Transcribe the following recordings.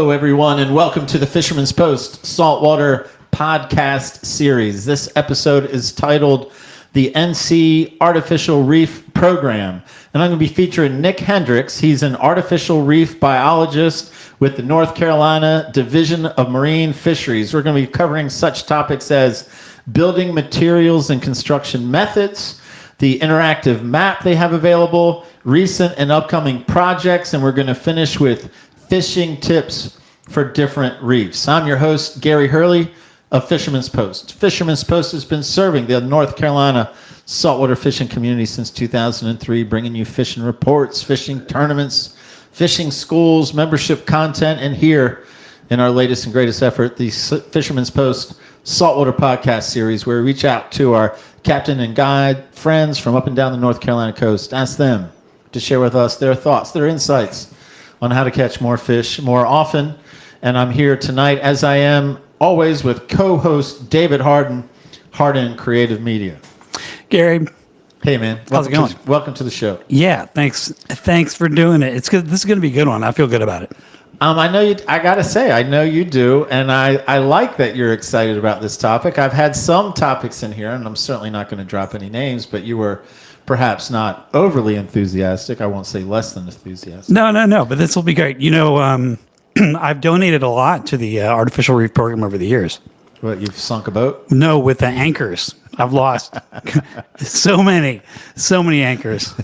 Hello, everyone, and welcome to the Fisherman's Post Saltwater Podcast Series. This episode is titled the NC Artificial Reef Program, and I'm going to be featuring Nick Hendrix. He's an artificial reef biologist with the North Carolina Division of Marine Fisheries. We're going to be covering such topics as building materials and construction methods, the interactive map they have available, recent and upcoming projects, and we're going to finish with fishing tips for different reefs. I'm your host, Gary Hurley of Fisherman's Post. Fisherman's Post has been serving the North Carolina saltwater fishing community since 2003, bringing you fishing reports, fishing tournaments, fishing schools, membership content, and here in our latest and greatest effort, the Fisherman's Post Saltwater Podcast Series, where we reach out to our captain and guide friends from up and down the North Carolina coast, ask them to share with us their thoughts, their insights on how to catch more fish more often. And I'm here tonight, as I am always, with co-host David Harden Creative Media. Gary. Hey, man. How's it going? Welcome to the show. Yeah, thanks. Thanks for doing it. It's good. This is going to be a good one. I feel good about it. I know you. I gotta say, I know you do, and I like that you're excited about this topic. I've had some topics in here, and I'm certainly not going to drop any names, but you were perhaps not overly enthusiastic. I won't say less than enthusiastic. No. But this will be great. You know, I've donated a lot to the artificial reef program over the years. What, you've sunk a boat? No, with the anchors. I've lost so many anchors.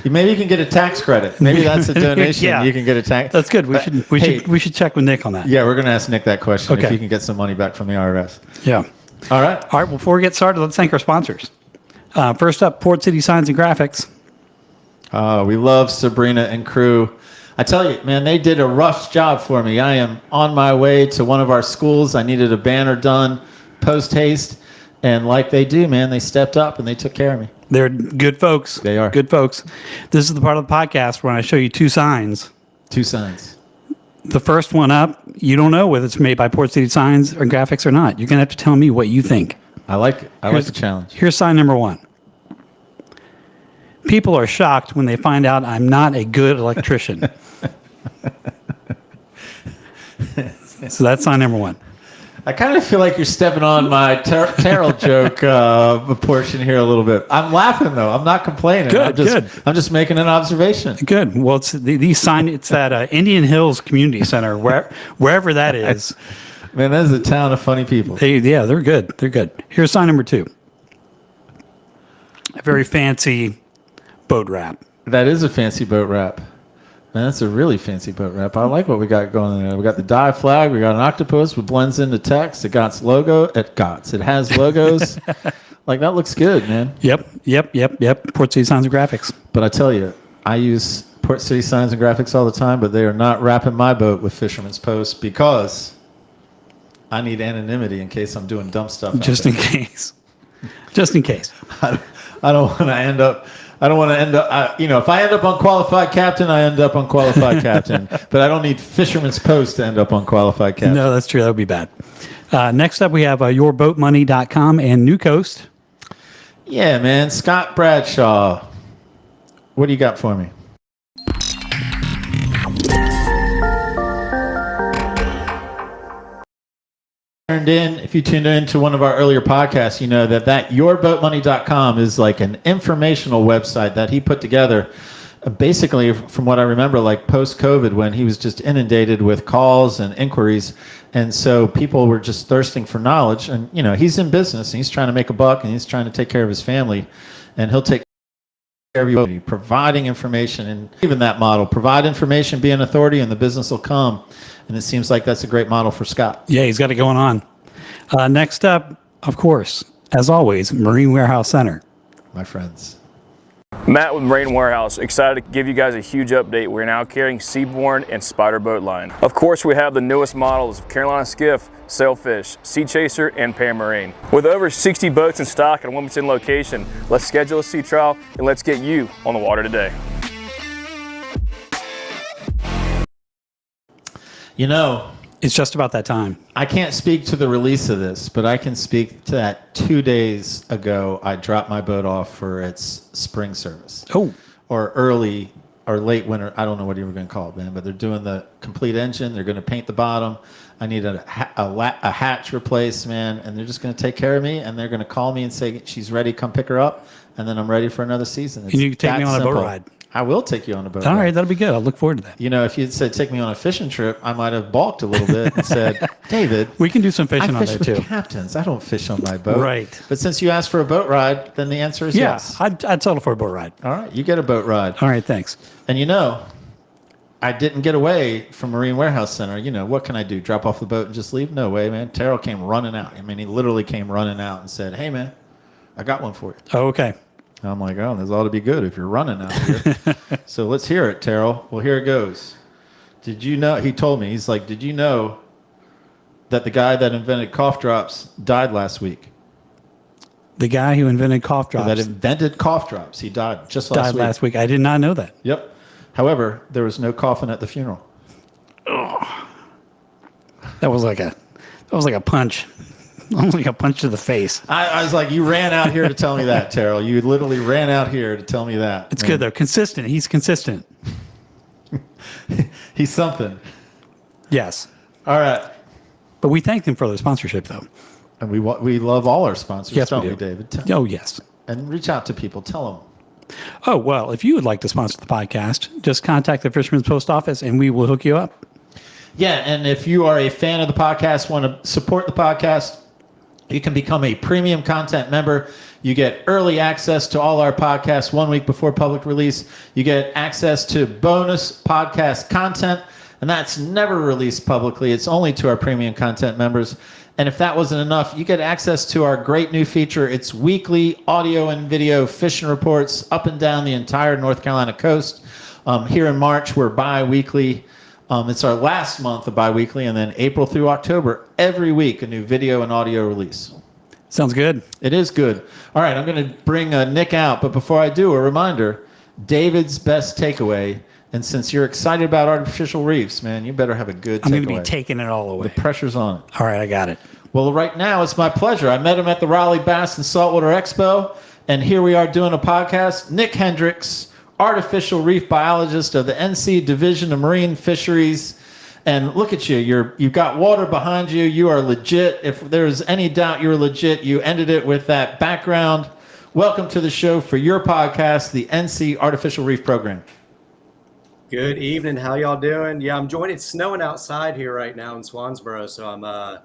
Maybe you can get a tax credit. Maybe that's a donation. Yeah. You can get a tax. That's good. We should check with Nick on that. Yeah, we're going to ask Nick that question. Okay. If you can get some money back from the IRS. Yeah. All right. Well, before we get started, let's thank our sponsors. First up, Port City Signs and Graphics. We love Sabrina and crew. I tell you, man, they did a rush job for me. I am on my way to one of our schools. I needed a banner done post haste. And like they do, man, they stepped up and they took care of me. They're good folks. They are. Good folks. This is the part of the podcast where I show you two signs. Two signs. The first one up, you don't know whether it's made by Port City Signs or Graphics or not. You're going to have to tell me what you think. I like it. I like the challenge. Here's sign number one. People are shocked when they find out I'm not a good electrician. So that's sign number one. I kind of feel like you're stepping on my Terrell joke portion here a little bit. I'm laughing, though. I'm not complaining. Good. I'm just making an observation. Good. Well, it's it's that Indian Hills Community Center, wherever that is. Man, that is a town of funny people. They're good. They're good. Here's sign number two. A very fancy boat wrap. That is a fancy boat wrap. Man, that's a really fancy boat wrap. I like what we got going there. We got the die flag. We got an octopus which blends into text. It has logos. Like, that looks good, man. Yep. Port City Signs and Graphics. But I tell you, I use Port City Signs and Graphics all the time, but they are not wrapping my boat with Fisherman's Post because I need anonymity in case I'm doing dumb stuff. Just in case. I don't want to end up. If I end up unqualified captain, I end up unqualified captain. But I don't need Fisherman's Post to end up unqualified captain. No, that's true. That would be bad. Next up, we have yourboatmoney.com and New Coast. Yeah, man. Scott Bradshaw. What do you got for me? If you tuned into one of our earlier podcasts, you know that yourboatmoney.com is like an informational website that he put together basically, from what I remember, like post-COVID, when he was just inundated with calls and inquiries. And so people were just thirsting for knowledge. And, you know, he's in business and he's trying to make a buck and he's trying to take care of his family. And he'll take care of you, providing information. And even that model, provide information, be an authority, and the business will come. And it seems like that's a great model for Scott. Yeah, he's got it going on. Next up, of course, as always, Marine Warehouse Center. My friends. Matt with Marine Warehouse, excited to give you guys a huge update. We're now carrying Seabourn and Spider boat line. Of course, we have the newest models of Carolina Skiff, Sailfish, Sea Chaser, and Pan Marine. With over 60 boats in stock at a Wilmington location, let's schedule a sea trial and let's get you on the water today. You know, it's just about that time. I can't speak to the release of this, but I can speak to that 2 days ago. I dropped my boat off for its spring service. Oh. Or early or late winter. I don't know what you were going to call it, man, but they're doing the complete engine. They're going to paint the bottom. I need a hatch replaced, man, and they're just going to take care of me, and they're going to call me and say she's ready, come pick her up, and then I'm ready for another season. Can you take me on a boat ride? I will take you on a boat All ride. right, that'll be good. I'll look forward to that. You know, if you'd said take me on a fishing trip, I might have balked a little bit and said, David, We can do some fishing I on fish there with too. captains. I don't fish on my boat. Right. But since you asked for a boat ride, then the answer is Yeah, yes. I'd settle for a boat ride. All right, you get a boat ride. All right, thanks. And you know, I didn't get away from Marine Warehouse Center. You know, what can I do? Drop off the boat and just leave? No way, man. Terrell came running out. I mean, he literally came running out and said, hey, man, I got one for you. Oh, okay. I'm like, oh, this ought to be good if you're running out here. So let's hear it, Terrell. Well, here it goes. Did you know? He told me, he's like, did you know that the guy that invented cough drops died last week? The guy who invented cough drops That invented cough drops. He died just died last week. I did not know that. Yep. However, there was no coffin at the funeral. That was like a punch. Almost like a punch to the face. I was like, you ran out here to tell me that, Terrell. You literally ran out here to tell me that. It's good though. Consistent. He's consistent. He's something. Yes. All right. But we thank him for the sponsorship though. And we love all our sponsors, Yes, don't we we, do. David? Oh, yes. And reach out to people. Tell them. Oh, well, if you would like to sponsor the podcast, just contact the Fisherman's Post Office and we will hook you up. Yeah, and if you are a fan of the podcast, want to support the podcast, you can become a premium content member. You get early access to all our podcasts 1 week before public release. You get access to bonus podcast content, and that's never released publicly. It's only to our premium content members. And if that wasn't enough, you get access to our great new feature. It's weekly audio and video fishing reports up and down the entire North Carolina coast. Here in March, we're bi-weekly. It's our last month of bi-weekly, and then April through October, every week, a new video and audio release. Sounds good. It is good. All right, I'm going to bring Nick out, but before I do, a reminder, David's best takeaway, and since you're excited about artificial reefs, man, you better have a good takeaway. I'm going to be taking it all away. The pressure's on it. All right, I got it. Well, right now, it's my pleasure. I met him at the Raleigh Bass and Saltwater Expo, and here we are doing a podcast. Nick Hendrix, artificial reef biologist of the NC Division of Marine Fisheries. And look at you. You've got water behind you. You are legit. If there's any doubt you're legit, you ended it with that background. Welcome to the show for your podcast, the NC Artificial Reef Program. Good evening. How y'all doing? Yeah, I'm joined. It's snowing outside here right now in Swansboro, so I'm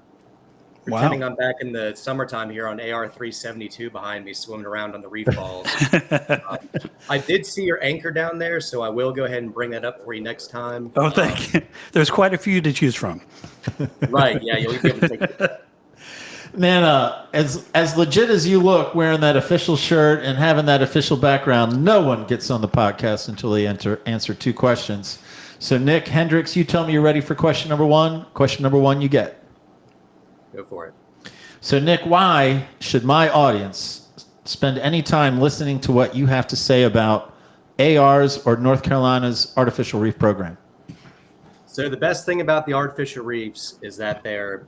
pretending I'm back in the summertime here on AR 372 behind me, swimming around on the reef balls. I did see your anchor down there, so I will go ahead and bring that up for you next time. Oh, thank you. There's quite a few to choose from. Right. Yeah, you'll be able to take it. Man, as legit as you look wearing that official shirt and having that official background, no one gets on the podcast until they answer two questions. So, Nick Hendrix, you tell me you're ready for question number one. Question number one, you get. Go for it. So, Nick, why should my audience spend any time listening to what you have to say about AR's or North Carolina's artificial reef program? So the best thing about the artificial reefs is that they're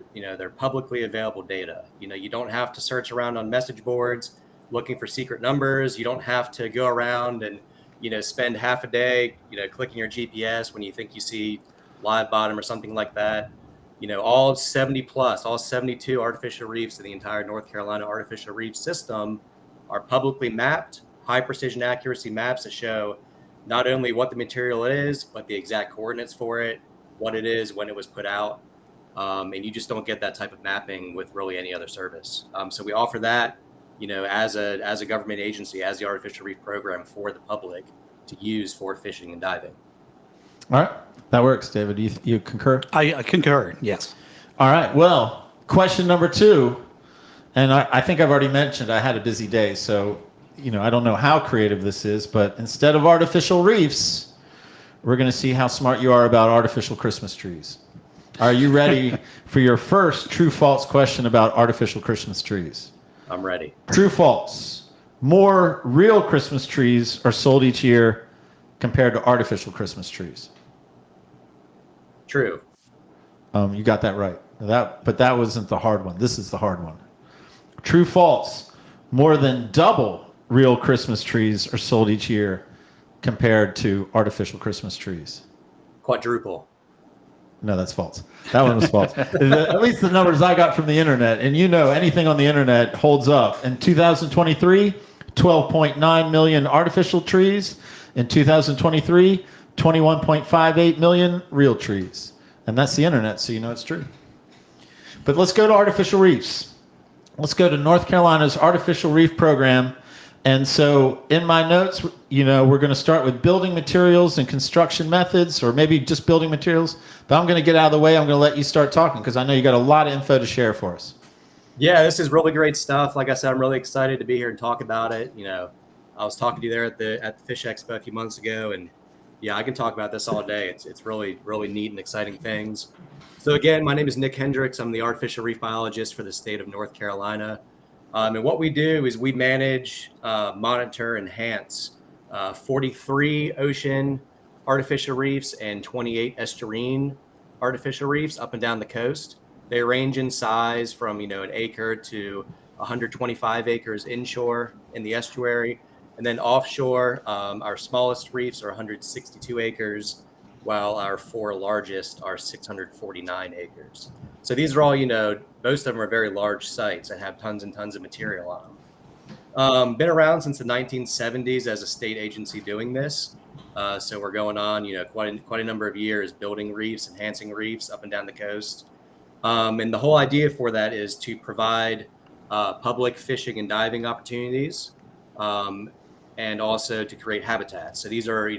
publicly available data. You don't have to search around on message boards looking for secret numbers. You don't have to go around and, spend half a day, clicking your GPS when you think you see live bottom or something like that. All 72 artificial reefs in the entire North Carolina artificial reef system are publicly mapped, high precision accuracy maps that show not only what the material is, but the exact coordinates for it, what it is, when it was put out. And you just don't get that type of mapping with really any other service. So we offer that, as a government agency, as the artificial reef program for the public to use for fishing and diving. All right. That works, David. You concur? I concur, yes. All right. Well, question number two, and I think I've already mentioned I had a busy day, so I don't know how creative this is, but instead of artificial reefs, we're going to see how smart you are about artificial Christmas trees. Are you ready for your first true-false question about artificial Christmas trees? I'm ready. True-false. More real Christmas trees are sold each year compared to artificial Christmas trees. True. You got that right. But that wasn't the hard one. This is the hard one. True, false. More than double real Christmas trees are sold each year compared to artificial Christmas trees? Quadruple. No, that's false. That one was false. At least the numbers I got from the internet, and anything on the internet holds up. In 2023, 12.9 million artificial trees. In 2023, 21.58 million real trees. And that's the internet, so it's true. But let's go to artificial reefs. Let's go to North Carolina's artificial reef program. And so in my notes, we're going to start with building materials and construction methods, or maybe just building materials. But I'm going to get out of the way. I'm going to let you start talking because I know you got a lot of info to share for us. Yeah, this is really great stuff. Like I said, I'm really excited to be here and talk about it. I was talking to you there at the Fish Expo a few months ago, and yeah, I can talk about this all day. It's really, really neat and exciting things. So again, my name is Nick Hendrix. I'm the artificial reef biologist for the state of North Carolina. And what we do is we manage, monitor, enhance 43 ocean artificial reefs and 28 estuarine artificial reefs up and down the coast. They range in size from, an acre to 125 acres inshore in the estuary. And then offshore, our smallest reefs are 162 acres, while our 4 largest are 649 acres. So these are all, most of them are very large sites that have tons and tons of material on them. Been around since the 1970s as a state agency doing this. So we're going on, quite a number of years building reefs, enhancing reefs up and down the coast. And the whole idea for that is to provide public fishing and diving opportunities, and also to create habitats. So these are,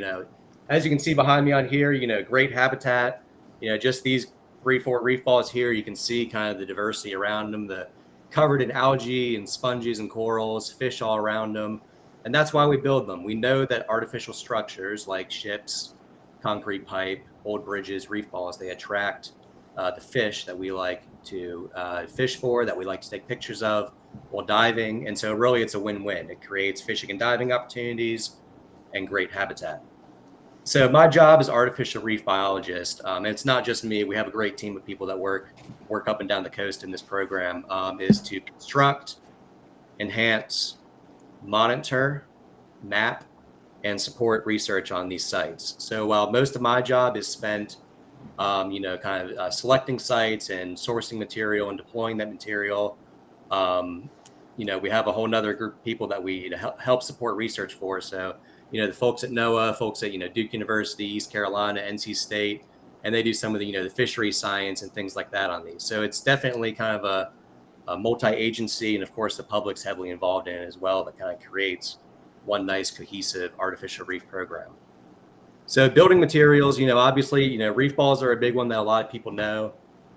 as you can see behind me on here, great habitat. Just these 3-4 reef balls here, you can see kind of the diversity around them, covered in algae and sponges and corals, fish all around them. And that's why we build them. We know that artificial structures like ships, concrete pipe, old bridges, reef balls, they attract the fish that we like to fish for, that we like to take pictures of while diving. And so really it's a win-win. It creates fishing and diving opportunities and great habitat. So my job as artificial reef biologist, and it's not just me, we have a great team of people that work up and down the coast in this program, is to construct, enhance, monitor, map, and support research on these sites. So while most of my job is spent, selecting sites and sourcing material and deploying that material, we have a whole nother group of people that we help support research for. So, the folks at NOAA, folks at, Duke University, East Carolina, NC State, and they do some of the, the fisheries science and things like that on these. So it's definitely kind of a multi-agency, and of course the public's heavily involved in it as well. That kind of creates one nice cohesive artificial reef program. So building materials, obviously, reef balls are a big one that a lot of people know.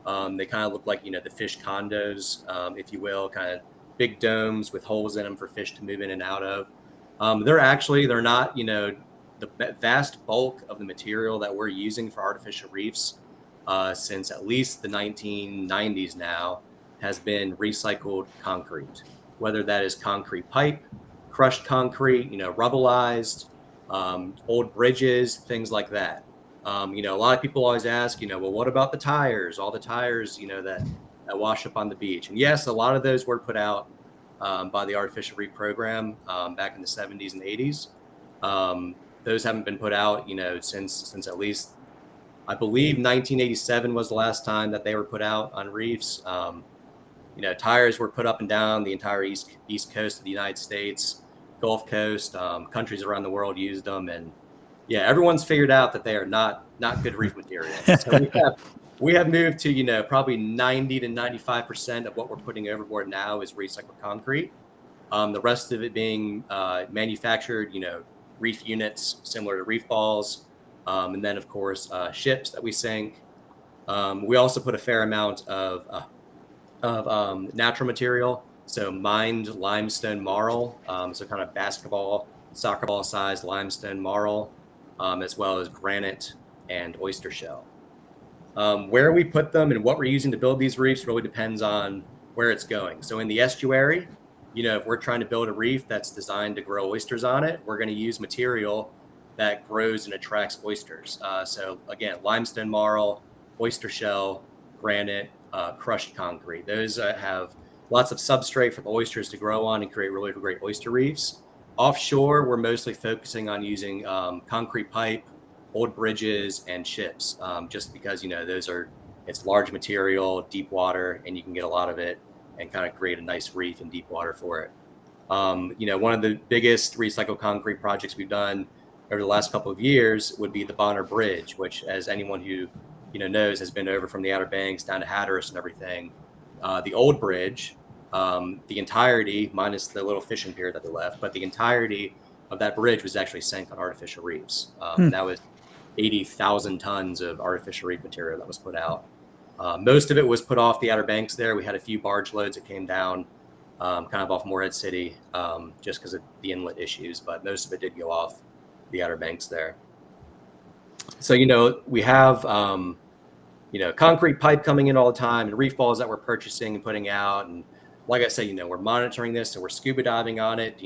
They kind of look like, the fish condos, if you will, kind of big domes with holes in them for fish to move in and out of. They're not, the vast bulk of the material that we're using for artificial reefs since at least the 1990s now has been recycled concrete, whether that is concrete pipe, crushed concrete, rubbleized, old bridges, things like that. A lot of people always ask, well, what about the tires? All the tires, that wash up on the beach. And yes, a lot of those were put out by the Artificial Reef Program back in the 70s and 80s. Those haven't been put out, since at least, I believe 1987 was the last time that they were put out on reefs. Tires were put up and down the entire east coast of the United States, Gulf Coast, countries around the world used them. And yeah, everyone's figured out that they are not good reef material. So we have moved to, probably 90 to 95% of what we're putting overboard now is recycled concrete. The rest of it being manufactured, reef units similar to reef balls. And then, of course, ships that we sink. We also put a fair amount of natural material. So mined limestone marl, so kind of basketball, soccer ball sized limestone marl, as well as granite and oyster shell. Where we put them and what we're using to build these reefs really depends on where it's going. So in the estuary, if we're trying to build a reef that's designed to grow oysters on it, we're going to use material that grows and attracts oysters. So again, limestone marl, oyster shell, granite, crushed concrete. Those have lots of substrate for the oysters to grow on and create really great oyster reefs. Offshore, we're mostly focusing on using concrete pipe, old bridges, and ships, just because, it's large material, deep water, and you can get a lot of it and kind of create a nice reef in deep water for it. One of the biggest recycled concrete projects we've done over the last couple of years would be the Bonner Bridge, which, as anyone who knows, has been over from the Outer Banks down to Hatteras and everything. The old bridge, the entirety, minus the little fishing pier that they left, but the entirety of that bridge was actually sank on artificial reefs. That was 80,000 tons of artificial reef material that was put out. Most of it was put off the Outer Banks there. We had a few barge loads that came down kind of off Morehead City just because of the inlet issues, but most of it did go off the Outer Banks there. So, we have, concrete pipe coming in all the time and reef balls that we're purchasing and putting out. And like I said, we're monitoring this, so we're scuba diving on it,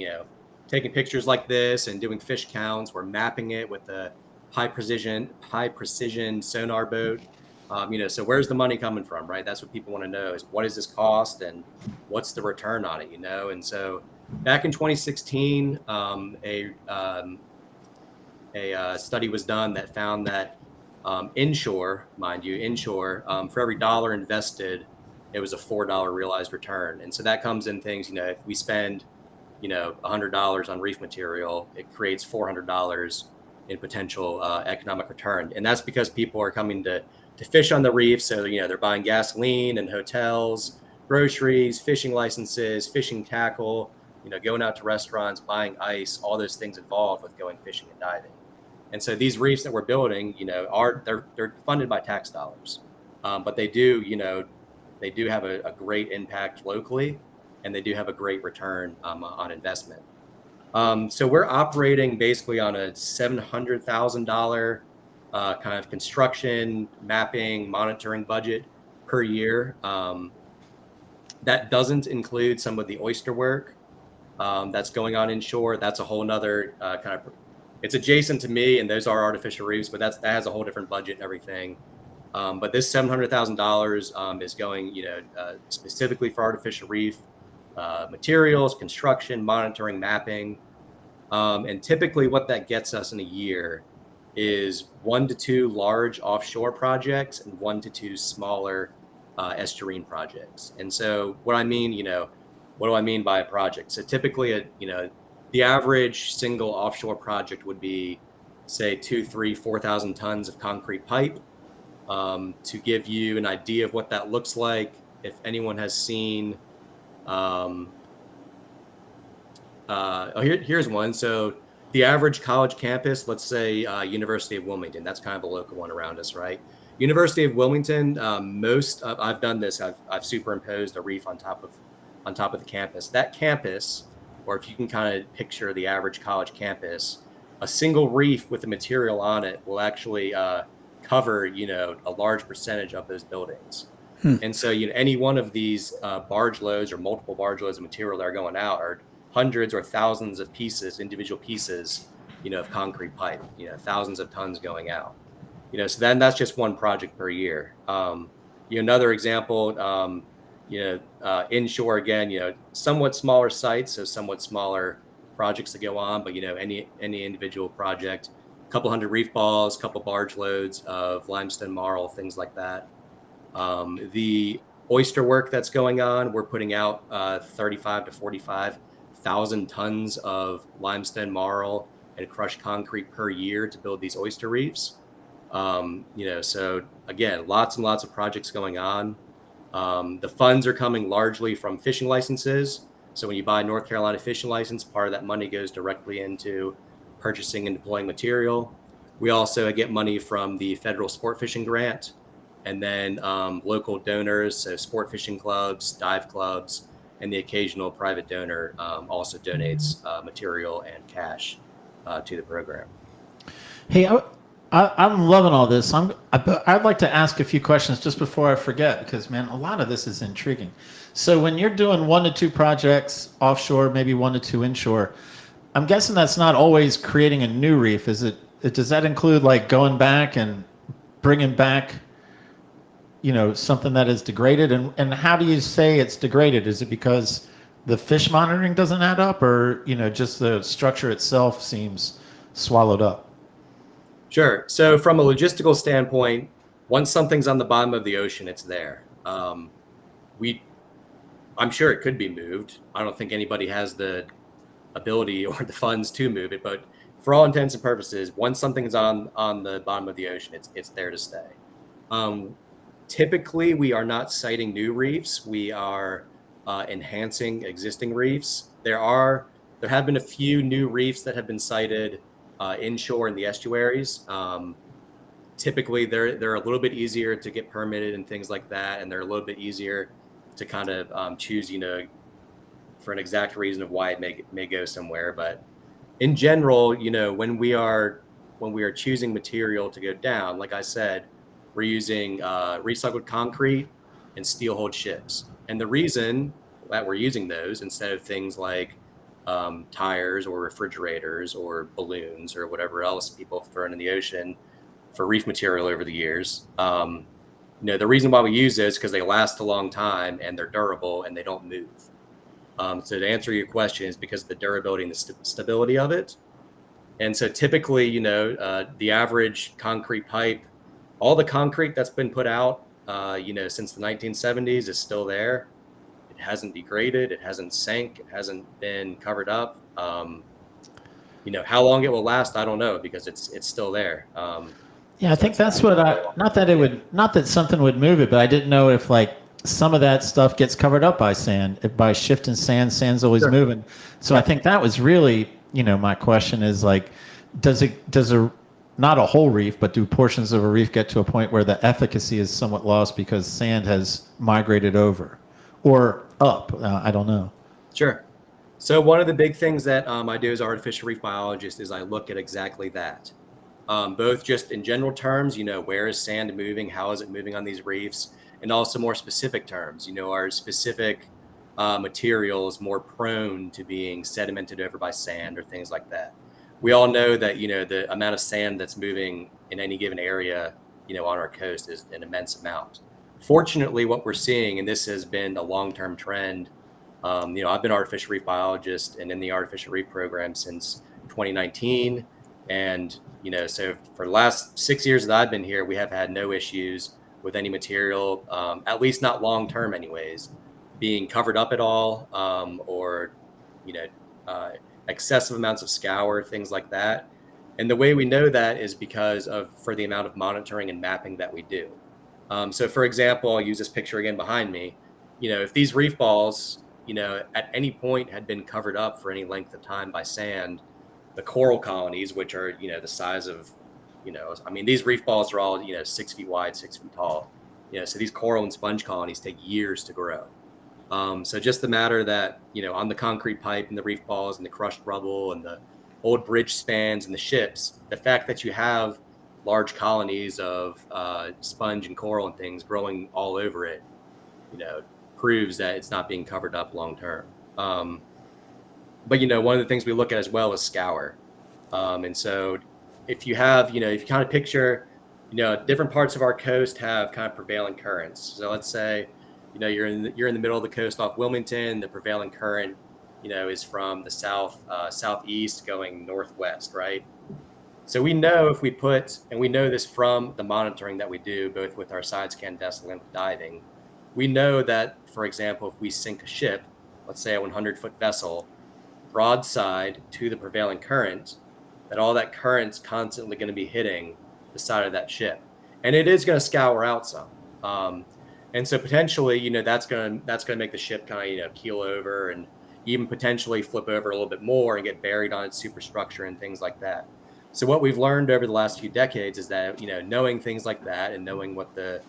taking pictures like this and doing fish counts. We're mapping it with a high precision sonar boat. So where's the money coming from, right? That's what people want to know, is what does this cost and what's the return on it, And so back in 2016, a study was done that found that inshore, for every dollar invested, it was a $4 realized return. And so that comes in things, if we spend, $100 on reef material, it creates $400 in potential economic return. And that's because people are coming to fish on the reef. So, they're buying gasoline and hotels, groceries, fishing licenses, fishing tackle, going out to restaurants, buying ice, all those things involved with going fishing and diving. And so these reefs that we're building, they're funded by tax dollars, but they do have a great impact locally, and they do have a great return on investment. So we're operating basically on a $700,000 kind of construction, mapping, monitoring budget per year. That doesn't include some of the oyster work that's going on inshore. That's a whole nother kind of, it's adjacent to me, and those are artificial reefs, but that has a whole different budget and everything. But this $700,000 is going, specifically for artificial reef materials, construction, monitoring, mapping. And typically what that gets us in a year is 1 to 2 large offshore projects and 1 to 2 smaller estuarine projects. And so what I mean, what do I mean by a project? So typically, the average single offshore project would be, say, 2, 3, 4,000 tons of concrete pipe. To give you an idea of what that looks like, if anyone has seen, here's one. So the average college campus, let's say University of Wilmington, that's kind of a local one around us, right? University of Wilmington, I've done this. I've superimposed a reef on top of the campus. That campus, or if you can kind of picture the average college campus, a single reef with the material on it will actually cover, a large percentage of those buildings. And so, any one of these barge loads or multiple barge loads of material that are going out are hundreds or thousands of pieces, individual pieces, of concrete pipe, thousands of tons going out. So then that's just one project per year. Another example, inshore again, somewhat smaller sites, so somewhat smaller projects to go on, but any individual project, a couple hundred reef balls, a couple barge loads of limestone marl, things like that. The oyster work that's going on, we're putting out 35 to 45,000 tons of limestone marl and crushed concrete per year to build these oyster reefs. So again, lots and lots of projects going on. The funds are coming largely from fishing licenses. So when you buy a North Carolina fishing license, part of that money goes directly into purchasing and deploying material. We also get money from the federal sport fishing grant, and then local donors, so sport fishing clubs, dive clubs, and the occasional private donor also donates material and cash to the program. Hey, I'm loving all this. I'd like to ask a few questions just before I forget, because, man, a lot of this is intriguing. So when you're doing 1 to 2 projects offshore, maybe 1 to 2 inshore, I'm guessing that's not always creating a new reef. Does that include like going back and bringing back, something that is degraded? And how do you say it's degraded? Is it because the fish monitoring doesn't add up, or just the structure itself seems swallowed up? Sure. So from a logistical standpoint, once something's on the bottom of the ocean, it's there. I'm sure it could be moved. I don't think anybody has the ability or the funds to move it, but for all intents and purposes, once something's on the bottom of the ocean, it's there to stay. Typically, we are not siting new reefs. We are enhancing existing reefs. There have been a few new reefs that have been sited inshore in the estuaries. Typically, they're a little bit easier to get permitted and things like that, and they're a little bit easier to kind of choose, for an exact reason of why it may go somewhere. But in general, when we are choosing material to go down, like I said, we're using recycled concrete and steel-hulled ships. And the reason that we're using those instead of things like tires or refrigerators or balloons or whatever else people have thrown in the ocean for reef material over the years, the reason why we use those is because they last a long time and they're durable and they don't move. So to answer your question is because of the durability and the stability of it. And so typically, the average concrete pipe, all the concrete that's been put out, since the 1970s is still there. It hasn't degraded. It hasn't sank. It hasn't been covered up. How long it will last, I don't know, because it's still there. Yeah, I think that's what not that something would move it, but I didn't know if like some of that stuff gets covered up by sand. If by shifting sand's always moving. So I think that was really, my question is like, does not a whole reef, but do portions of a reef get to a point where the efficacy is somewhat lost because sand has migrated over or up? I don't know. Sure. So one of the big things that I do as an artificial reef biologist is I look at exactly that. Both just in general terms, where is sand moving? How is it moving on these reefs? And also more specific terms, are specific materials more prone to being sedimented over by sand or things like that. We all know that, the amount of sand that's moving in any given area, on our coast is an immense amount. Fortunately, what we're seeing, and this has been a long-term trend, I've been an artificial reef biologist and in the artificial reef program since 2019. And, so for the last 6 years that I've been here, we have had no issues with any material, at least not long-term anyways, being covered up at all, or, excessive amounts of scour, things like that. And the way we know that is because for the amount of monitoring and mapping that we do. So for example, I'll use this picture again behind me. If these reef balls, at any point had been covered up for any length of time by sand, the coral colonies, which are, the size of, these reef balls are all, 6 feet wide, 6 feet tall. So these coral and sponge colonies take years to grow. So just the matter that, on the concrete pipe and the reef balls and the crushed rubble and the old bridge spans and the ships, the fact that you have large colonies of sponge and coral and things growing all over it, proves that it's not being covered up long term. But, one of the things we look at as well is scour. And so if you have, if you kind of picture, different parts of our coast have kind of prevailing currents. So let's say, you're in the middle of the coast off Wilmington. The prevailing current, is from the southeast going northwest, right? So we know if we put, and we know this from the monitoring that we do, both with our side scan vessel and with diving, we know that, for example, if we sink a ship, let's say a 100-foot vessel, broadside to the prevailing current, that all that current's constantly going to be hitting the side of that ship, and it is going to scour out some. And so potentially, that's going to make the ship kind of, keel over and even potentially flip over a little bit more and get buried on its superstructure and things like that. So what we've learned over the last few decades is that, knowing things like that and knowing what the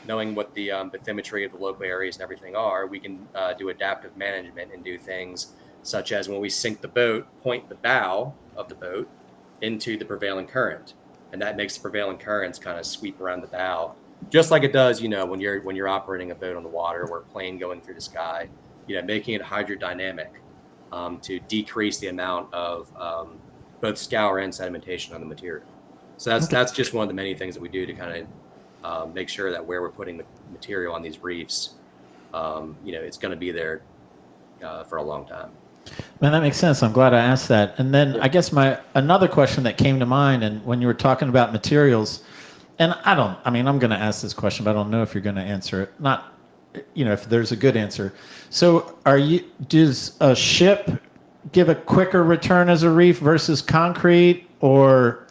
bathymetry of the local areas and everything are, we can do adaptive management and do things such as when we sink the boat, point the bow of the boat into the prevailing current. And that makes the prevailing currents kind of sweep around the bow, just like it does, when you're operating a boat on the water or a plane going through the sky, making it hydrodynamic to decrease the amount of both scour and sedimentation on the material. So that's just one of the many things that we do to kind of make sure that where we're putting the material on these reefs, it's going to be there for a long time. Man, that makes sense. I'm glad I asked that. And then I guess another question that came to mind, and when you were talking about materials, and I'm going to ask this question, but I don't know if you're going to answer it. Not, if there's a good answer. So does a ship give a quicker return as a reef versus concrete, or,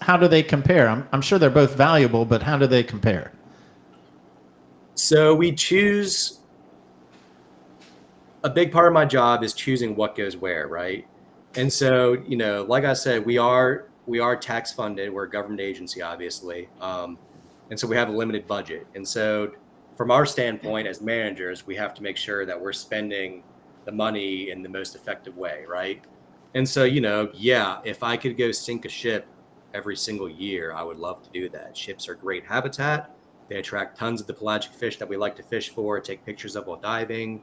how do they compare? I'm sure they're both valuable, but how do they compare? So we choose, a big part of my job is choosing what goes where, right? And so, like I said, we are tax funded. We're a government agency, obviously. And so we have a limited budget. And so from our standpoint as managers, we have to make sure that we're spending the money in the most effective way, right? And so, if I could go sink a ship every single year, I would love to do that. Ships are great habitat. They attract tons of the pelagic fish that we like to fish for, take pictures of while diving.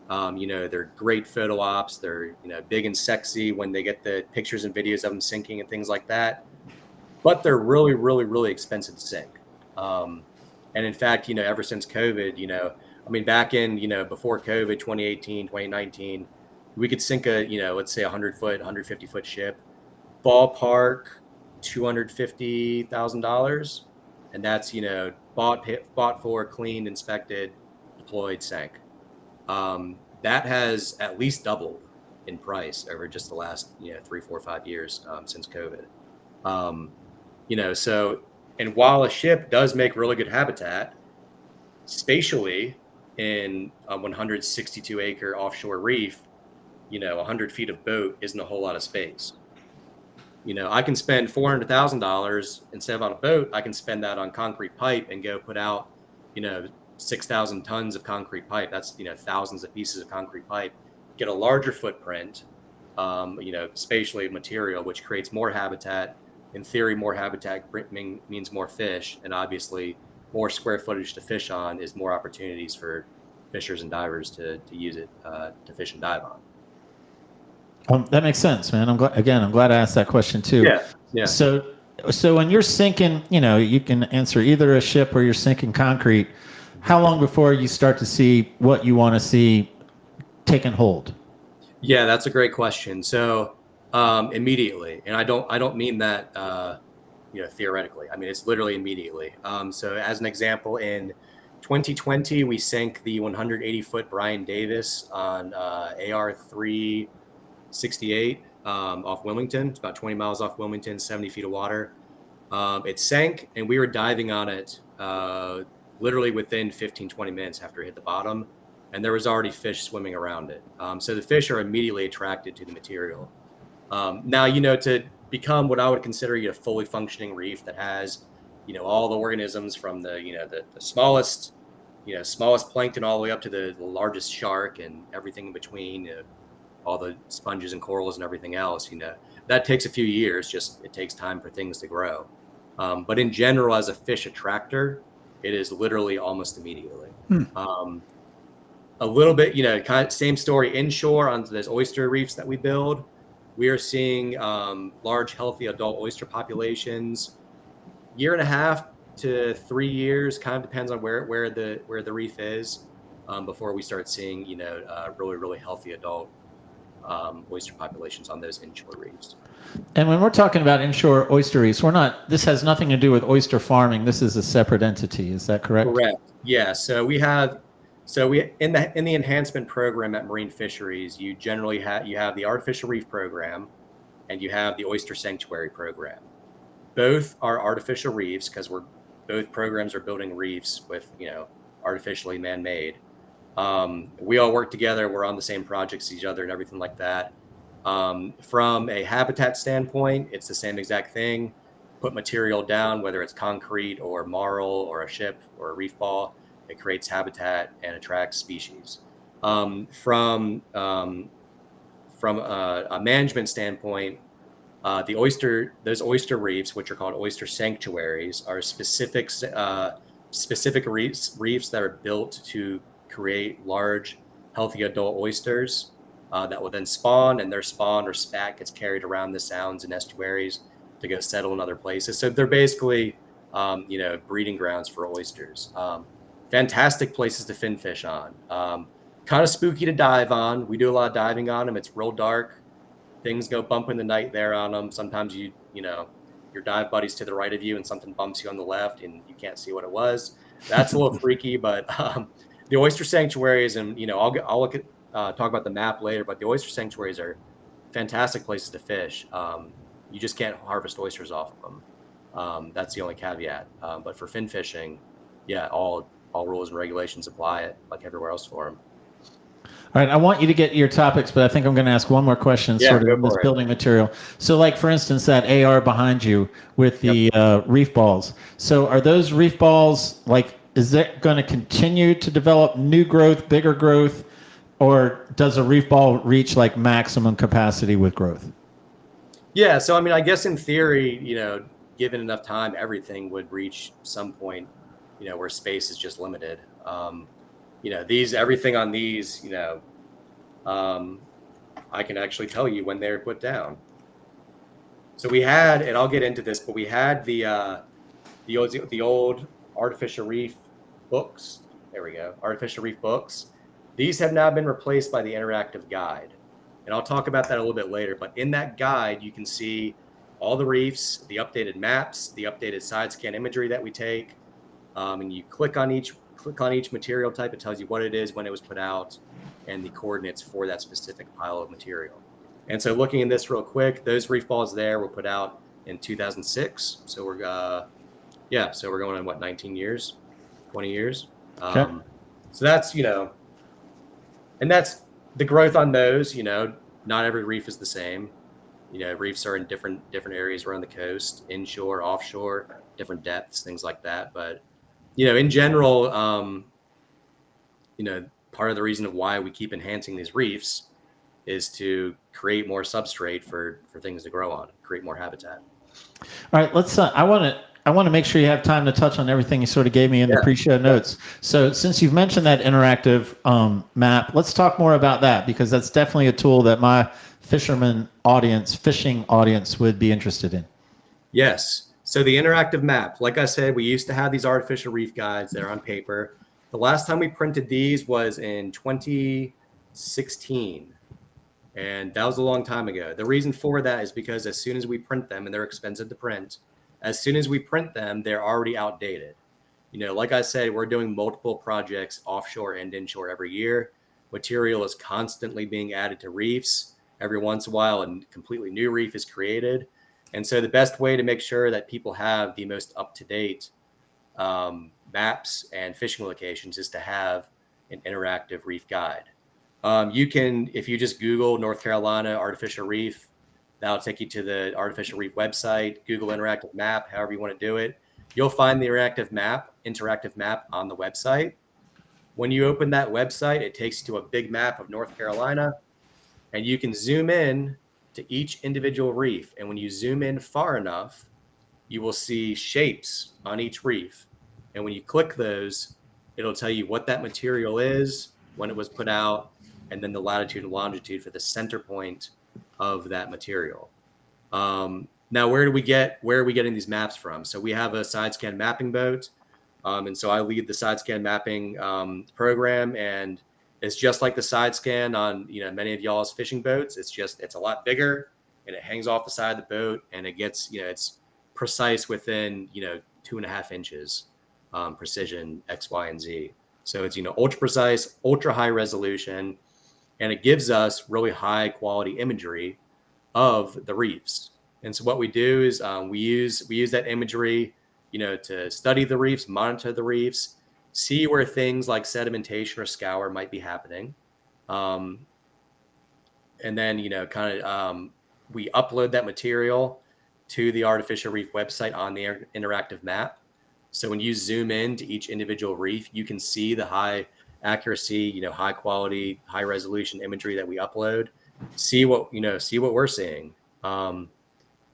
They're great photo ops. They're, big and sexy when they get the pictures and videos of them sinking and things like that. But they're really, really, really expensive to sink. And in fact, ever since COVID, back in, before COVID, 2018, 2019, we could sink let's say 100-foot, 150-foot ship, ballpark $250,000. And that's, bought for, cleaned, inspected, deployed, sank. That has at least doubled in price over just the last 3, 4, 5 years since COVID. And while a ship does make really good habitat, spatially in a 162-acre offshore reef, 100 feet of boat isn't a whole lot of space. I can spend $400,000 instead of on a boat. I can spend that on concrete pipe and go put out 6,000 tons of concrete pipe. That's, thousands of pieces of concrete pipe, get a larger footprint, spatially material, which creates more habitat. In theory, more habitat means more fish. And obviously more square footage to fish on is more opportunities for fishers and divers to use it to fish and dive on. That makes sense, man. I'm glad I asked that question too. Yeah. So when you're sinking, you can answer either a ship or you're sinking concrete. How long before you start to see what you want to see taking hold? Yeah, that's a great question. So immediately, and I don't mean that theoretically. I mean, it's literally immediately. So as an example, in 2020, we sank the 180-foot Brian Davis on AR 368 off Wilmington. It's about 20 miles off Wilmington, 70 feet of water. It sank, and we were diving on it literally within 15, 20 minutes after it hit the bottom, and there was already fish swimming around it. So the fish are immediately attracted to the material. Now, to become what I would consider a fully functioning reef that has, all the organisms from the smallest plankton all the way up to the largest shark and everything in between, all the sponges and corals and everything else, that takes a few years. Just it takes time for things to grow. But in general, as a fish attractor, it is literally almost immediately. A little bit, kind of same story inshore on those oyster reefs that we build. We are seeing large, healthy adult oyster populations, 1.5 to 3 years, kind of depends on where the reef is, before we start seeing really, really healthy adult oyster populations on those inshore reefs. And when we're talking about inshore oyster reefs, this has nothing to do with oyster farming. This is a separate entity. Is that correct? Correct. Yeah. So we in the enhancement program at Marine Fisheries, you generally have the artificial reef program and you have the oyster sanctuary program. Both are artificial reefs because both programs are building reefs with, artificially man-made. We all work together. We're on the same projects as each other and everything like that. From a habitat standpoint, it's the same exact thing. Put material down, whether it's concrete or marl or a ship or a reef ball, it creates habitat and attracts species. From a management standpoint, those oyster reefs, which are called oyster sanctuaries, are specific reefs that are built to create large, healthy adult oysters that will then spawn, and their spawn or spat gets carried around the sounds and estuaries to go settle in other places. So they're basically, breeding grounds for oysters. Fantastic places to fin fish on. kind of spooky to dive on. We do a lot of diving on them. It's real dark. Things go bump in the night there on them. Sometimes your dive buddy's to the right of you and something bumps you on the left and you can't see what it was. That's a little freaky, but the oyster sanctuaries, and I'll look at talk about the map later, but the oyster sanctuaries are fantastic places to fish. You just can't harvest oysters off of them. That's the only caveat. But for fin fishing, yeah, all rules and regulations apply it like everywhere else for them. All right, I want you to get your topics, but I think I'm going to ask one more question, Yeah, sort of go in this for it. building material. So, like for instance, that AR behind you with the reef balls. So, are those reef balls is that going to continue to develop new growth, bigger growth, or does a reef ball reach like maximum capacity with growth? Yeah, so I mean, I guess in theory, given enough time, everything would reach some point, where space is just limited. Everything on these, I can actually tell you when they're put down. So we had, and I'll get into this, but we had the old artificial reef books. There we go, artificial reef books. These have now been replaced by the interactive guide, and I'll talk about that a little bit later. But in that guide, you can see all the reefs, the updated maps, the updated side scan imagery that we take, and you click on each material type. It tells you what it is, when it was put out, and the coordinates for that specific pile of material. And so looking at this real quick, those reef balls there were put out in 2006. So we're going on 19 years, 20 years. Okay. So that's, and that's the growth on those. Not every reef is the same. Reefs are in different areas around the coast, inshore, offshore, different depths, things like that. But in general, part of the reason of why we keep enhancing these reefs is to create more substrate for things to grow on, create more habitat. All right, let's. I want to make sure you have time to touch on everything you sort of gave me in the pre-show notes. So, since you've mentioned that interactive map, let's talk more about that, because that's definitely a tool that my fishing audience would be interested in. Yes. So the interactive map, like I said, we used to have these artificial reef guides. They're on paper. The last time we printed these was in 2016. And that was a long time ago. The reason for that is because as soon as we print them, and they're expensive to print, as soon as we print them, they're already outdated. Like I said, we're doing multiple projects offshore and inshore every year. Material is constantly being added to reefs. Every once in a while, a completely new reef is created. And so the best way to make sure that people have the most up-to-date maps and fishing locations is to have an interactive reef guide. You can, if you just Google North Carolina artificial reef, that'll take you to the artificial reef website. Google interactive map, however you want to do it. You'll find the interactive map on the website. When you open that website, it takes you to a big map of North Carolina, and you can zoom in to each individual reef. And when you zoom in far enough, you will see shapes on each reef. And when you click those, it'll tell you what that material is, when it was put out, and then the latitude and longitude for the center point of that material. Now, where are we getting these maps from? So we have a side scan mapping boat. And so I lead the side scan mapping program, and it's just like the side scan on many of y'all's fishing boats. It's a lot bigger, and it hangs off the side of the boat, and it gets it's precise within 2.5 inches precision X, Y, and Z. So it's ultra precise, ultra high resolution, and it gives us really high quality imagery of the reefs. And so what we do is we use that imagery to study the reefs, monitor the reefs, see where things like sedimentation or scour might be happening. And then, we upload that material to the artificial reef website on the interactive map. So when you zoom in to each individual reef, you can see the high accuracy, high quality, high resolution imagery that we upload, see what we're seeing. And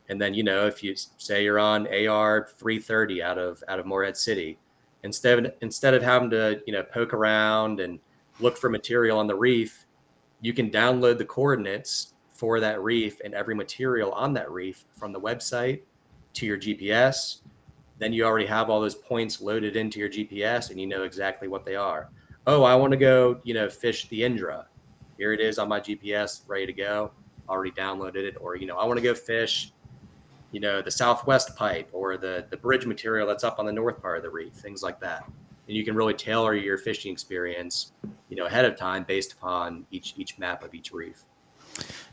then, if you say you're on AR 330 out of Morehead City, instead of having to, poke around and look for material on the reef, you can download the coordinates for that reef and every material on that reef from the website to your GPS. Then you already have all those points loaded into your GPS, and you know exactly what they are. oh, I want to go, fish the Indra. Here it is on my GPS, ready to go. Already downloaded it. Or, I want to go fish, the Southwest pipe or the bridge material that's up on the north part of the reef, things like that. And you can really tailor your fishing experience, ahead of time based upon each map of each reef.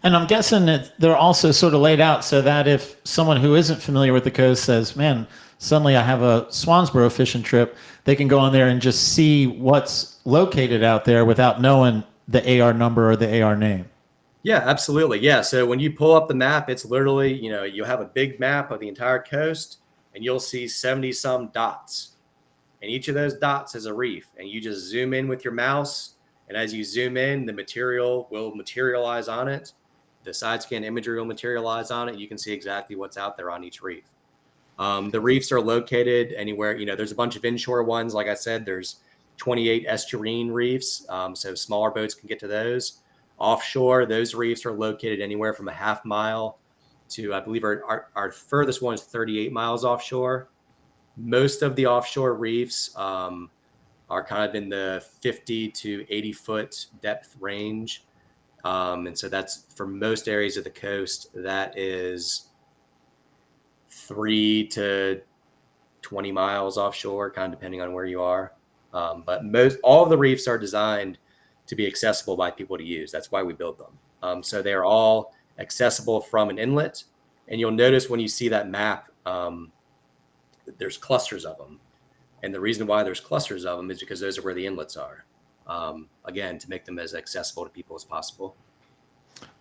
And I'm guessing that they're also sort of laid out so that if someone who isn't familiar with the coast says, man, suddenly I have a Swansboro fishing trip, they can go on there and just see what's located out there without knowing the AR number or the AR name. Yeah, absolutely. Yeah. So when you pull up the map, it's literally, you have a big map of the entire coast and you'll see 70 some dots. And each of those dots is a reef. And you just zoom in with your mouse. And as you zoom in, the material will materialize on it. The side scan imagery will materialize on it. You can see exactly what's out there on each reef. The reefs are located anywhere, there's a bunch of inshore ones. Like I said, there's 28 estuarine reefs. So smaller boats can get to those. Offshore, those reefs are located anywhere from a half mile to, I believe our furthest one is 38 miles offshore. Most of the offshore reefs are kind of in the 50 to 80 foot depth range. And so that's for most areas of the coast, that is 3 to 20 miles offshore, kind of depending on where you are. But all of the reefs are designed to be accessible by people to use. That's why we build them. So they're all accessible from an inlet. And you'll notice when you see that map, there's clusters of them. And the reason why there's clusters of them is because those are where the inlets are. Again, to make them as accessible to people as possible.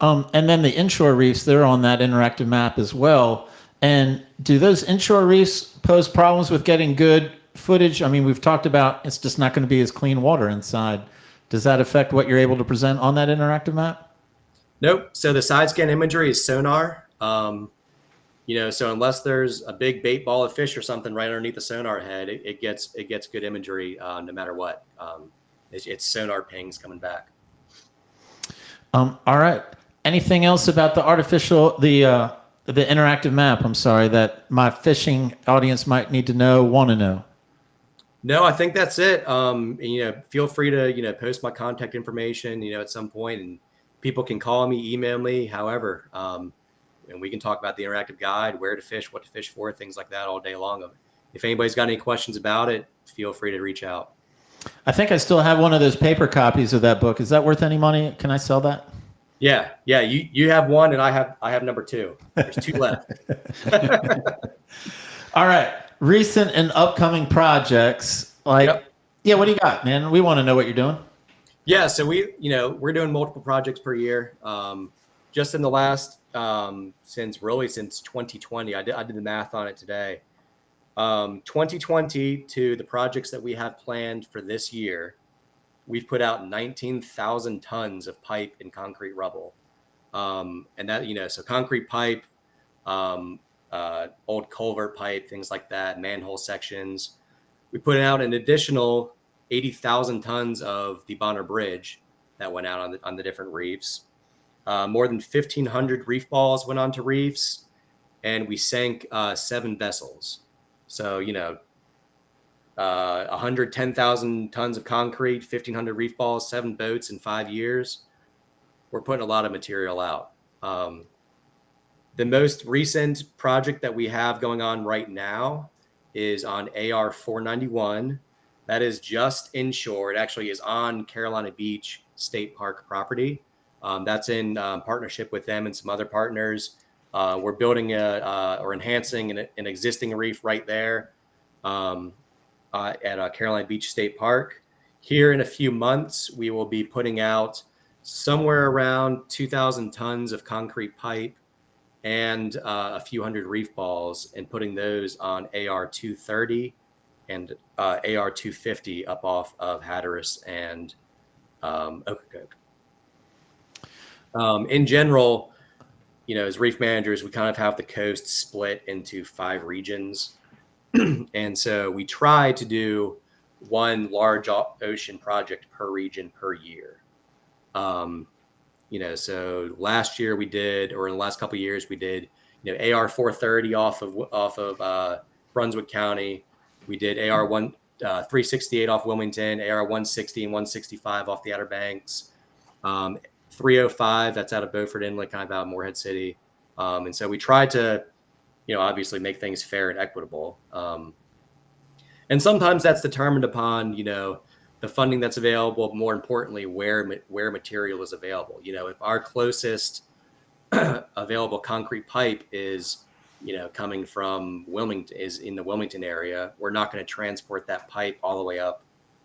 And then the inshore reefs, they're on that interactive map as well. And do those inshore reefs pose problems with getting good footage? I mean, we've talked about it's just not going to be as clean water inside. Does that affect what you're able to present on that interactive map? Nope. So the side scan imagery is sonar. So unless there's a big bait ball of fish or something right underneath the sonar head, it gets good imagery no matter what. It's sonar pings coming back. All right. Anything else about the interactive map? I'm sorry, that my fishing audience might need to want to know. No, I think that's it. Feel free to, post my contact information, at some point, and people can call me, email me, however, and we can talk about the interactive guide, where to fish, what to fish for, things like that all day long. If anybody's got any questions about it, feel free to reach out. I think I still have one of those paper copies of that book. Is that worth any money? Can I sell that? Yeah. You have one, and I have number 2. There's 2 left. All right. Recent and upcoming projects. Yep. Yeah, what do you got, man? We want to know what you're doing. Yeah. So we're doing multiple projects per year. Just in the last, since 2020, I did the math on it today. 2020 to the projects that we have planned for this year, we've put out 19,000 tons of pipe and concrete rubble. And that, so concrete pipe, old culvert pipe, things like that, manhole sections. We put out an additional 80,000 tons of the Bonner Bridge that went out on the different reefs. More than 1,500 reef balls went onto reefs, and we sank 7 vessels. So, 110,000 tons of concrete, 1,500 reef balls, 7 boats in 5 years. We're putting a lot of material out. The most recent project that we have going on right now is on AR 491. That is just inshore. It actually is on Carolina Beach State Park property. That's in partnership with them and some other partners. We're building or enhancing an existing reef right there at Carolina Beach State Park. Here in a few months, we will be putting out somewhere around 2,000 tons of concrete pipe and a few hundred reef balls, and putting those on AR 230 and AR 250 up off of Hatteras and Ocracoke. In general, as reef managers, we kind of have the coast split into 5 regions. And so we try to do one large ocean project per region per year. So last year we did, or in the last couple of years we did, AR 430 off of Brunswick County. We did AR 368 off Wilmington, AR 160 and 165 off the Outer Banks, 305 that's out of Beaufort Inlet, kind of out of Morehead City. And so we try to, obviously make things fair and equitable. And sometimes that's determined upon, the funding that's available, more importantly, where material is available. If our closest available concrete pipe is, coming from Wilmington, is in the Wilmington area, we're not going to transport that pipe all the way up,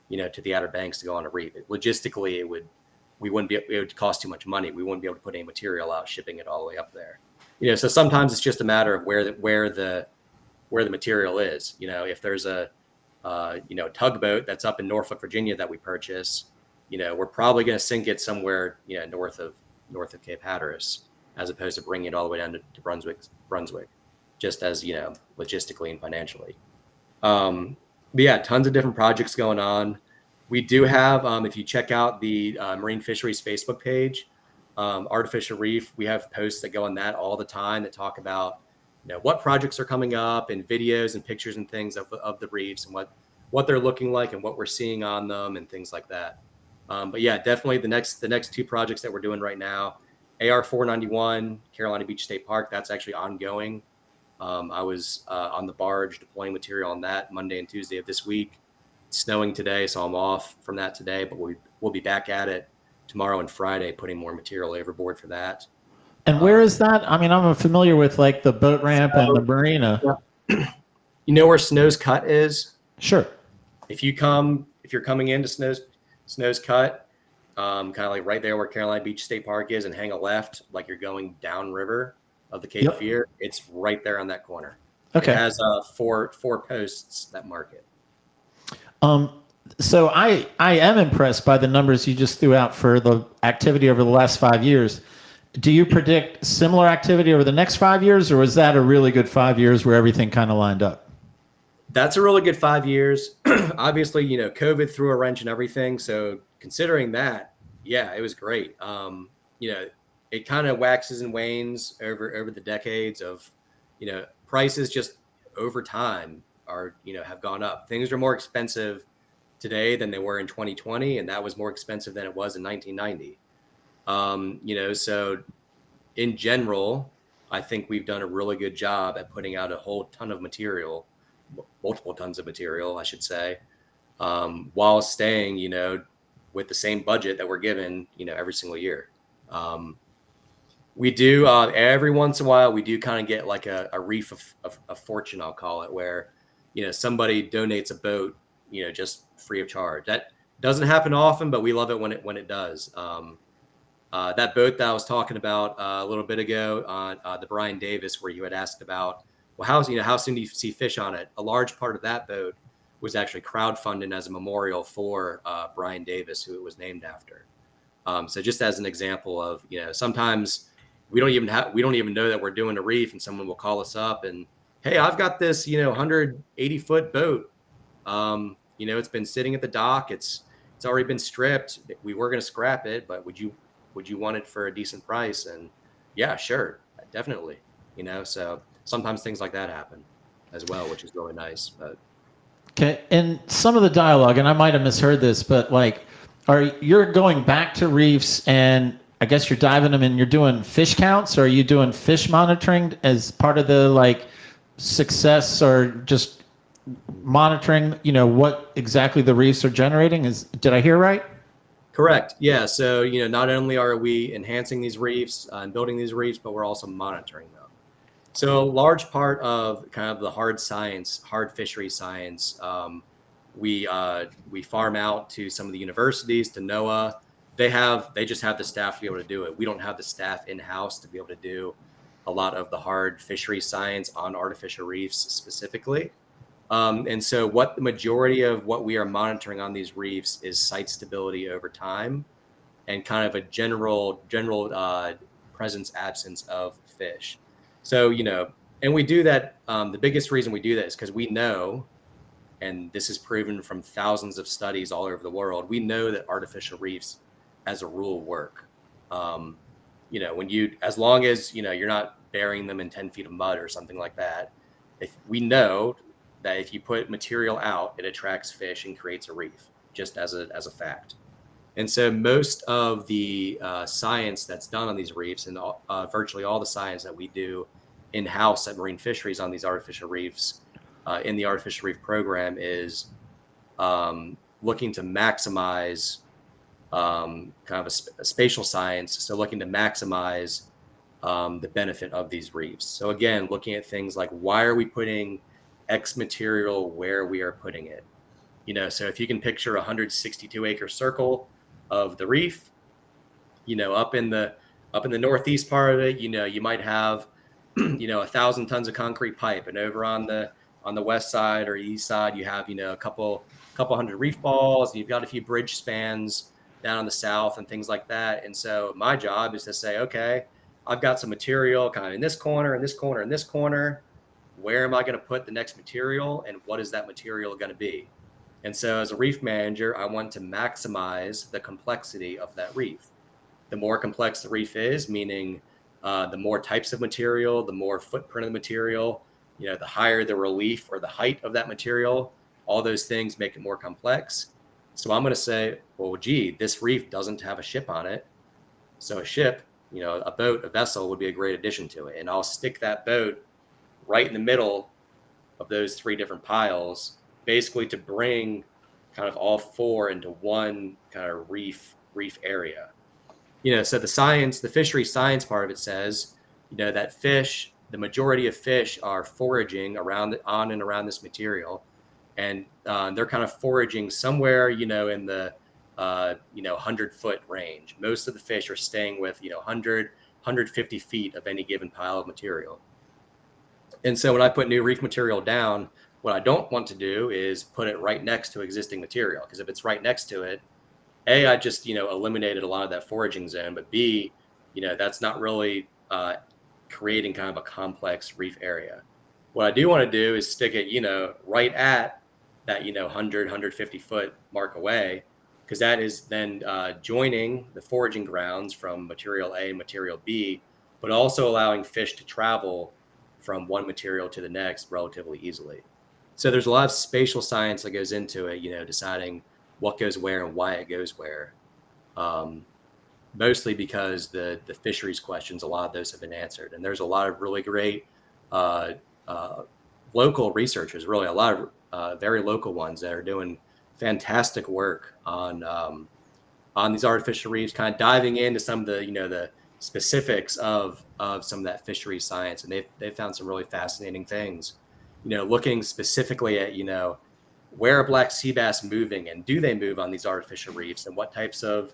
to the Outer Banks to go on a reef. Logistically, it would cost too much money. We wouldn't be able to put any material out, shipping it all the way up there. So sometimes it's just a matter of where the material is. If there's a tugboat that's up in Norfolk, Virginia that we purchase, we're probably going to sink it somewhere, north of Cape Hatteras, as opposed to bringing it all the way down to Brunswick, just as, logistically and financially. But yeah, tons of different projects going on. We do have, if you check out the Marine Fisheries Facebook page, Artificial Reef, we have posts that go on that all the time that talk about, what projects are coming up, and videos and pictures and things of the reefs and what they're looking like and what we're seeing on them and things like that. But yeah, definitely the next two projects that we're doing right now, AR 491, Carolina Beach State Park, that's actually ongoing. I was on the barge deploying material on that Monday and Tuesday of this week. It's snowing today, so I'm off from that today, but we'll be back at it tomorrow and Friday, putting more material overboard for that. And where is that? I mean, I'm familiar with like the boat ramp and the marina. Yeah. You know where Snow's Cut is? Sure. If you're coming into Snow's Cut, kind of like right there where Carolina Beach State Park is, and hang a left, like you're going downriver of the Cape Fear, it's right there on that corner. Okay. It has four posts that mark it. So I am impressed by the numbers you just threw out for the activity over the last 5 years. Do you predict similar activity over the next 5 years, or was that a really good 5 years where everything kind of lined up? That's a really good 5 years. Obviously, COVID threw a wrench in everything. So considering that, yeah, it was great. It kind of waxes and wanes over the decades of, prices just over time are, have gone up. Things are more expensive today than they were in 2020. And that was more expensive than it was in 1990. So in general, I think we've done a really good job at putting out a whole ton of material, multiple tons of material, I should say, while staying, with the same budget that we're given, every single year. We do, every once in a while, we do kind of get like a reef of fortune, I'll call it, where, somebody donates a boat, just free of charge. That doesn't happen often, but we love it when it does. That boat that I was talking about a little bit ago on the Brian Davis, where you had asked about, well, how soon do you see fish on it? A large part of that boat was actually crowdfunded as a memorial for Brian Davis, who it was named after. So just as an example of, sometimes we don't even know that we're doing a reef, and someone will call us up and, hey, I've got this, 180-foot boat. It's been sitting at the dock. It's already been stripped. We were going to scrap it, but would you want it for a decent price? And yeah, sure, definitely. So sometimes things like that happen as well, which is really nice. But okay, and some of the dialogue, and I might have misheard this, but like, you're going back to reefs, and I guess you're diving them, and you're doing fish counts, or are you doing fish monitoring as part of the like success, or just monitoring, what exactly the reefs are generating? Did I hear right? Correct. Yeah. So, not only are we enhancing these reefs and building these reefs, but we're also monitoring them. So a large part of kind of the hard fishery science, we farm out to some of the universities, to NOAA. They just have the staff to be able to do it. We don't have the staff in-house to be able to do a lot of the hard fishery science on artificial reefs specifically. And so what the majority of what we are monitoring on these reefs is site stability over time, and kind of a general presence absence of fish. So, and we do that. The biggest reason we do that is because we know, and this is proven from thousands of studies all over the world, we know that artificial reefs as a rule work. As long as, you're not burying them in 10 feet of mud or something like that, if we know that if you put material out, it attracts fish and creates a reef, just as a fact. And so most of the science that's done on these reefs, and virtually all the science that we do in-house at Marine Fisheries on these artificial reefs in the artificial reef program, is looking to maximize kind of a spatial science. So looking to maximize the benefit of these reefs. So again, looking at things like, why are we putting X material where we are putting it? So if you can picture a 162-acre circle of the reef, up in the northeast part of it, you might have 1,000 tons of concrete pipe, and over on the west side or east side, you have a couple hundred reef balls, and you've got a few bridge spans down in the south and things like that. And so my job is to say, okay, I've got some material kind of in this corner, in this corner, in this corner. Where am I going to put the next material, and what is that material going to be? And so as a reef manager, I want to maximize the complexity of that reef. The more complex the reef is, meaning the more types of material, the more footprint of the material, the higher the relief or the height of that material, all those things make it more complex. So I'm going to say, well, gee, this reef doesn't have a ship on it. So a ship, a boat, a vessel would be a great addition to it. And I'll stick that boat right in the middle of those three different piles, basically to bring kind of all four into one kind of reef area. So the fishery science part of it says, that fish, the majority of fish are foraging on and around this material. And they're kind of foraging somewhere, in the 100-foot range. Most of the fish are staying with, 100, 150 feet of any given pile of material. And so when I put new reef material down, what I don't want to do is put it right next to existing material, because if it's right next to it, A, I just, eliminated a lot of that foraging zone, but B, that's not really creating kind of a complex reef area. What I do want to do is stick it, right at that, 100, 150 foot mark away, because that is then joining the foraging grounds from material A and material B, but also allowing fish to travel from one material to the next relatively easily. So there's a lot of spatial science that goes into it, deciding what goes where and why it goes where. Mostly because the fisheries questions, a lot of those have been answered. And there's a lot of really great local researchers, really a lot of very local ones that are doing fantastic work on these artificial reefs, kind of diving into some of the, the specifics of some of that fisheries science. And they've found some really fascinating things, looking specifically at, where are black sea bass moving, and do they move on these artificial reefs, and what types of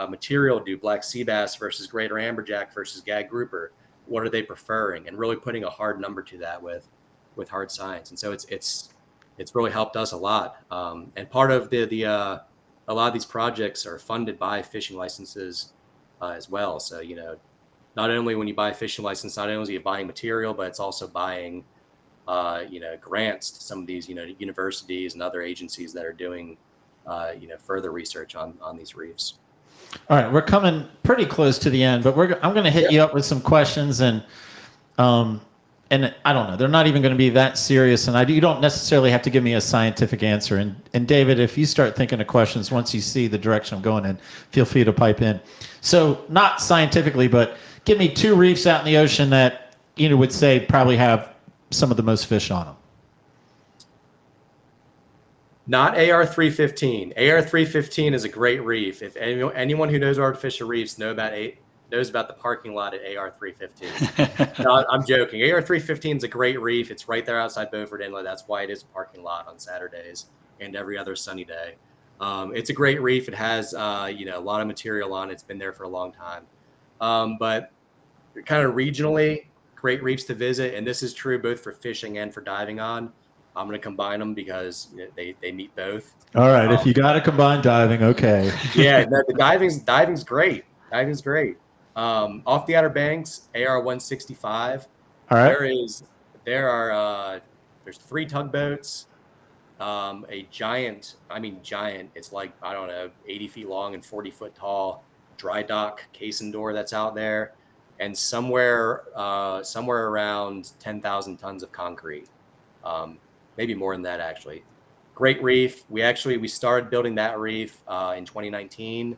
material do black sea bass versus greater amberjack versus gag grouper, what are they preferring, and really putting a hard number to that with hard science. And so it's really helped us a lot. And part of a lot of these projects are funded by fishing licenses as well. So, not only when you buy a fishing license, not only are you buying material, but it's also buying, grants to some of these, universities and other agencies that are doing, further research on these reefs. All right, we're coming pretty close to the end, but I'm going to hit you up with some questions, and I don't know, they're not even going to be that serious, and you don't necessarily have to give me a scientific answer. And David, if you start thinking of questions once you see the direction I'm going in, feel free to pipe in. So not scientifically, but give me two reefs out in the ocean that would say probably have some of the most fish on them. Not AR-315. AR-315 is a great reef. If anyone who knows artificial reefs knows about the parking lot at AR-315. No, I'm joking. AR-315 is a great reef. It's right there outside Beaufort Inlet. That's why it is a parking lot on Saturdays and every other sunny day. It's a great reef. It has a lot of material on it. It's been there for a long time. But kind of regionally, great reefs to visit, and this is true both for fishing and for diving on. I'm going to combine them because they meet both. All right, if you got to combine diving, okay. Yeah, the diving's great. Diving's great. Off the Outer Banks, AR-165. All right. There's 3 tugboats, a giant. It's like, I don't know, 80 feet long and 40 foot tall dry dock caisson door that's out there. and somewhere around 10,000 tons of concrete, maybe more than that actually. Great reef. We started building that reef in 2019.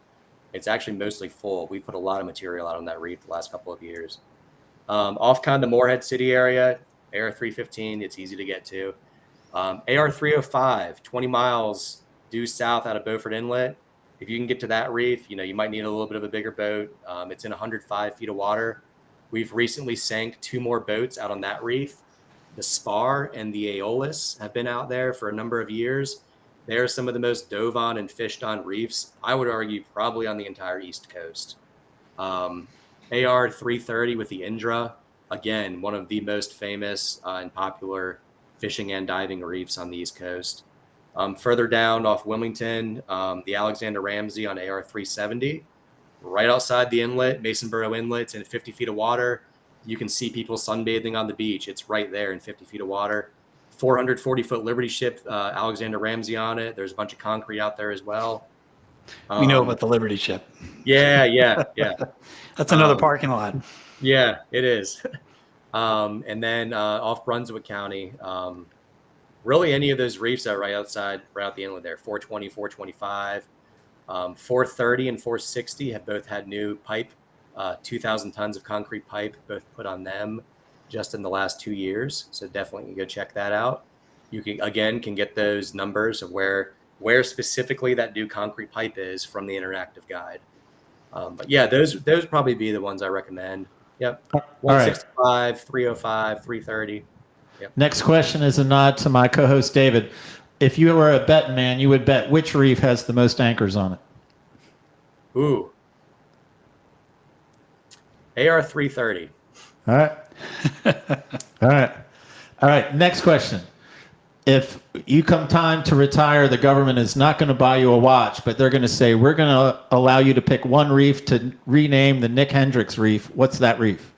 It's actually mostly full. We put a lot of material out on that reef the last couple of years. Off kind of Morehead City area, AR 315, it's easy to get to. AR 305, 20 miles due south out of Beaufort Inlet. If you can get to that reef, you might need a little bit of a bigger boat. It's in 105 feet of water. We've recently sank 2 more boats out on that reef. The Spar and the Aeolus have been out there for a number of years. They're some of the most dove on and fished on reefs, I would argue, probably on the entire East Coast. AR 330 with the Indra, again, one of the most famous and popular fishing and diving reefs on the East Coast. Further down off Wilmington, the Alexander Ramsey on AR 370, right outside the inlet, Masonboro Inlet, it's in 50 feet of water. You can see people sunbathing on the beach. It's right there in 50 feet of water. 440-foot Liberty ship, Alexander Ramsey on it. There's a bunch of concrete out there as well. We know about the Liberty ship. Yeah. That's another parking lot. Yeah, it is. And then off Brunswick County, really any of those reefs are right out the inlet there, 420, 425. 430 and 460 have both had new pipe, 2,000 tons of concrete pipe, both put on them just in the last 2 years. So definitely go check that out. You can get those numbers of where specifically that new concrete pipe is from the interactive guide. But yeah, those would probably be the ones I recommend. Yep. 165, 305, 330. Yep. Next question is a nod to my co-host David. If you were a betting man, you would bet which reef has the most anchors on it? Ooh. AR 330. All right. All right. Next question. If you come time to retire, the government is not going to buy you a watch, but they're going to say, we're going to allow you to pick one reef to rename the Nick Hendrix reef. What's that reef?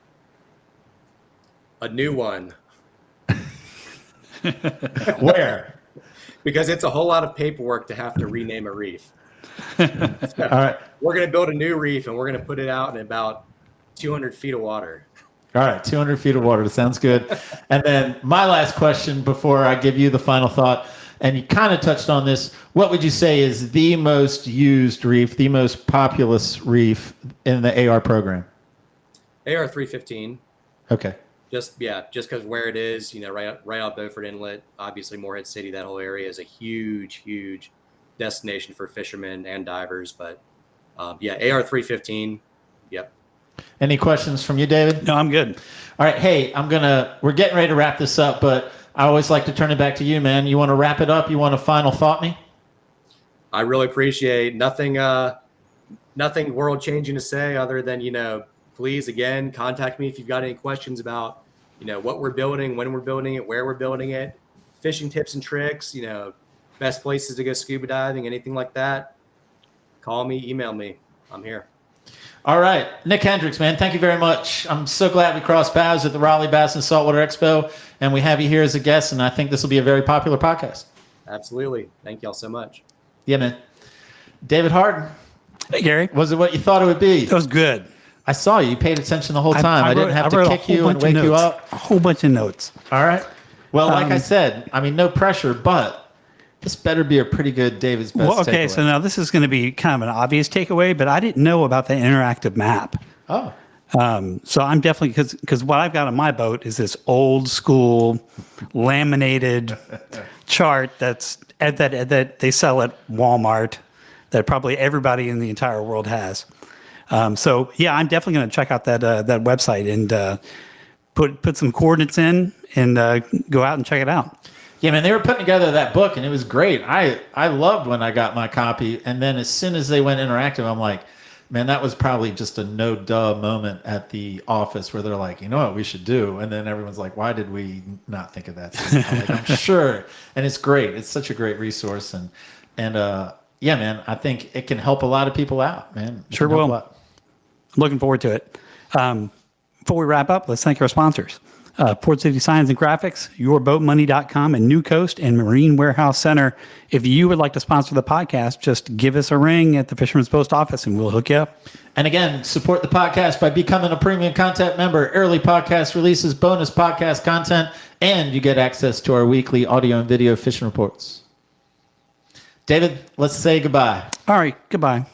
A new one. Where? Because it's a whole lot of paperwork to have to rename a reef. All right. We're going to build a new reef and we're going to put it out in about 200 feet of water. All right, 200 feet of water. Sounds good. And then my last question before I give you the final thought, and you kind of touched on this, what would you say is the most used reef, the most populous reef in the AR program? AR 315. Okay. Just because where it is, right out Beaufort Inlet, obviously Morehead City, that whole area is a huge destination for fishermen and divers. But AR 315, yep. Any questions from you, David? No, I'm good. All right. Hey, we're getting ready to wrap this up, but I always like to turn it back to you, man. You want to wrap it up? You want a final thought me? I really appreciate nothing world changing to say other than, please, again, contact me if you've got any questions about, what we're building, when we're building it, where we're building it, fishing tips and tricks, best places to go scuba diving, anything like that. Call me, email me. I'm here. All right. Nick Hendrix, man, thank you very much. I'm so glad we crossed paths at the Raleigh Bass and Saltwater Expo, and we have you here as a guest, and I think this will be a very popular podcast. Absolutely. Thank y'all so much. Yeah, man. David Harden. Hey, Gary. Was it what you thought it would be? That was good. I saw you. You paid attention the whole time. I didn't have to kick you and wake you up. A whole bunch of notes. All right. Well, like I said, no pressure, but this better be a pretty good David's best Okay, takeaway. so now this is going to be kind of an obvious takeaway, but I didn't know about the interactive map. Oh. So I'm definitely, because what I've got on my boat is this old school laminated chart that they sell at Walmart that probably everybody in the entire world has. So yeah, I'm definitely going to check out that website and put some coordinates in and go out and check it out. Yeah, man, they were putting together that book, and it was great. I loved when I got my copy, and then as soon as they went interactive, I'm like, man, that was probably just a no-duh moment at the office where they're like, you know what we should do? And then everyone's like, why did we not think of that? I'm like, I'm sure. And it's great. It's such a great resource. And yeah, man, I think it can help a lot of people out, man. Sure will. Looking forward to it. Before we wrap up, let's thank our sponsors. Port City Signs and Graphics, yourboatmoney.com, and New Coast and Marine Warehouse Center. If you would like to sponsor the podcast, just give us a ring at the Fisherman's Post office and we'll hook you up. And again, support the podcast by becoming a premium content member. Early podcast releases, bonus podcast content, and you get access to our weekly audio and video fishing reports. David, let's say goodbye. All right, goodbye.